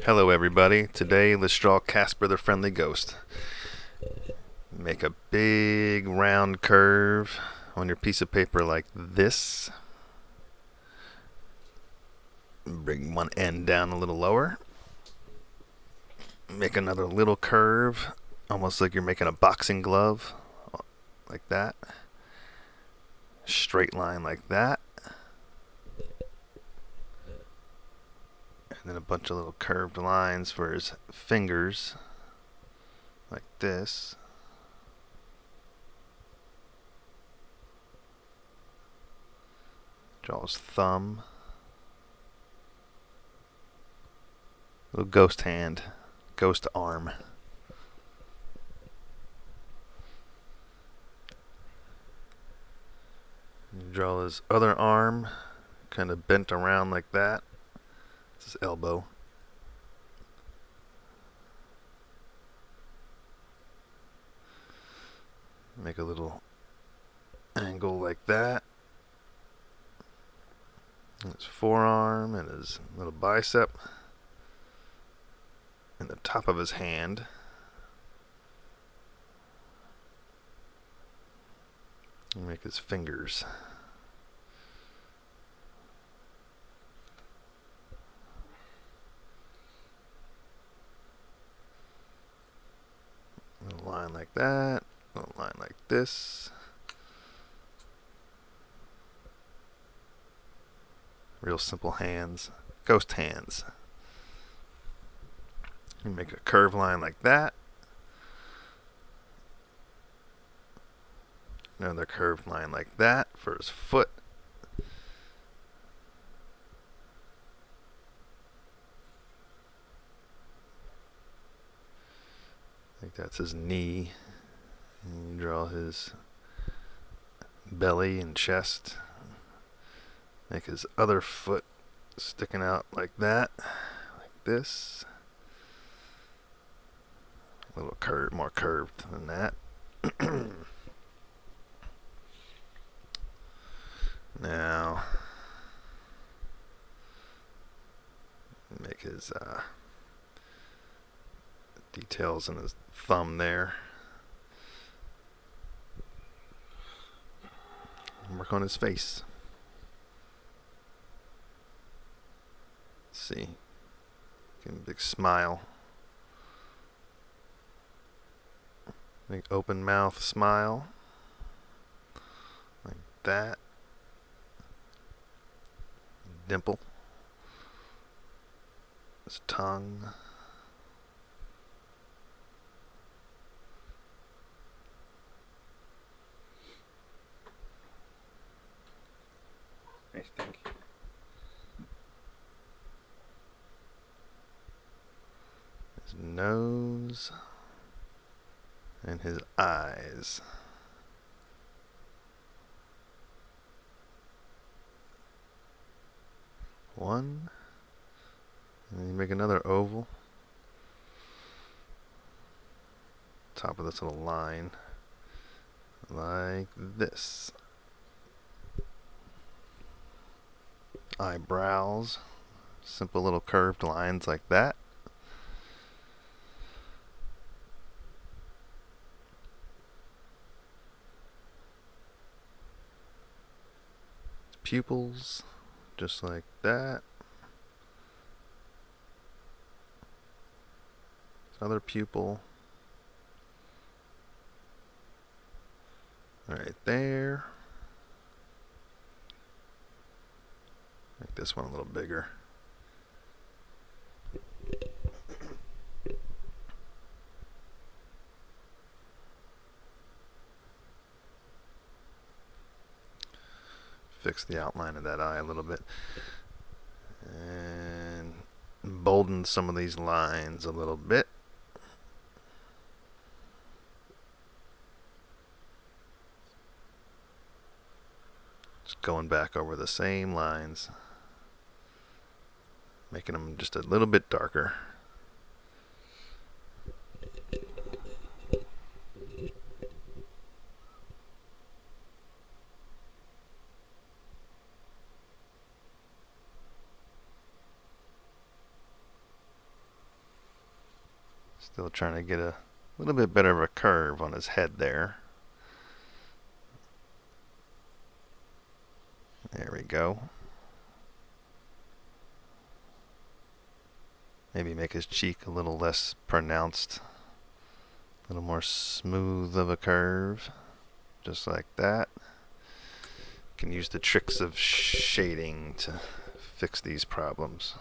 Hello everybody, today let's draw Casper the Friendly Ghost. Make a big round curve on your piece of paper like this. Bring one end down a little lower. Make another little curve, almost like you're making a boxing glove, like that. Straight line like that. And then a bunch of little curved lines for his fingers, like this. Draw his thumb. Little ghost hand, ghost arm. Draw his other arm, kind of bent around like that. It's his elbow. Make a little angle like that. His forearm and his little bicep. And the top of his hand. And make his fingers. A line like that, a line like this. Real simple hands, ghost hands. You make a curved line like that. Another curved line like that for his foot. I think that's his knee. And you draw his belly and chest. Make his other foot sticking out like that, like this. A little curved, more curved than that. Now, make his details in his thumb there. Work on his face. Let's see. Give him a big smile. Big open mouth smile. Like that. Dimple. His tongue. Nice, thank you. His nose and his eyes. One, and then you make another oval. Top of this little line, like this. Eyebrows, simple little curved lines like that. Pupils, just like that. Other pupil. Right there. Make this one a little bigger. Fix the outline of that eye a little bit. And bolden some of these lines a little bit. Just going back over the same lines. Making them just a little bit darker. Still trying to get a little bit better of a curve on his head there. There we go. Maybe make his cheek a little less pronounced. A little more smooth of a curve. Just like that. You can use the tricks of shading to fix these problems.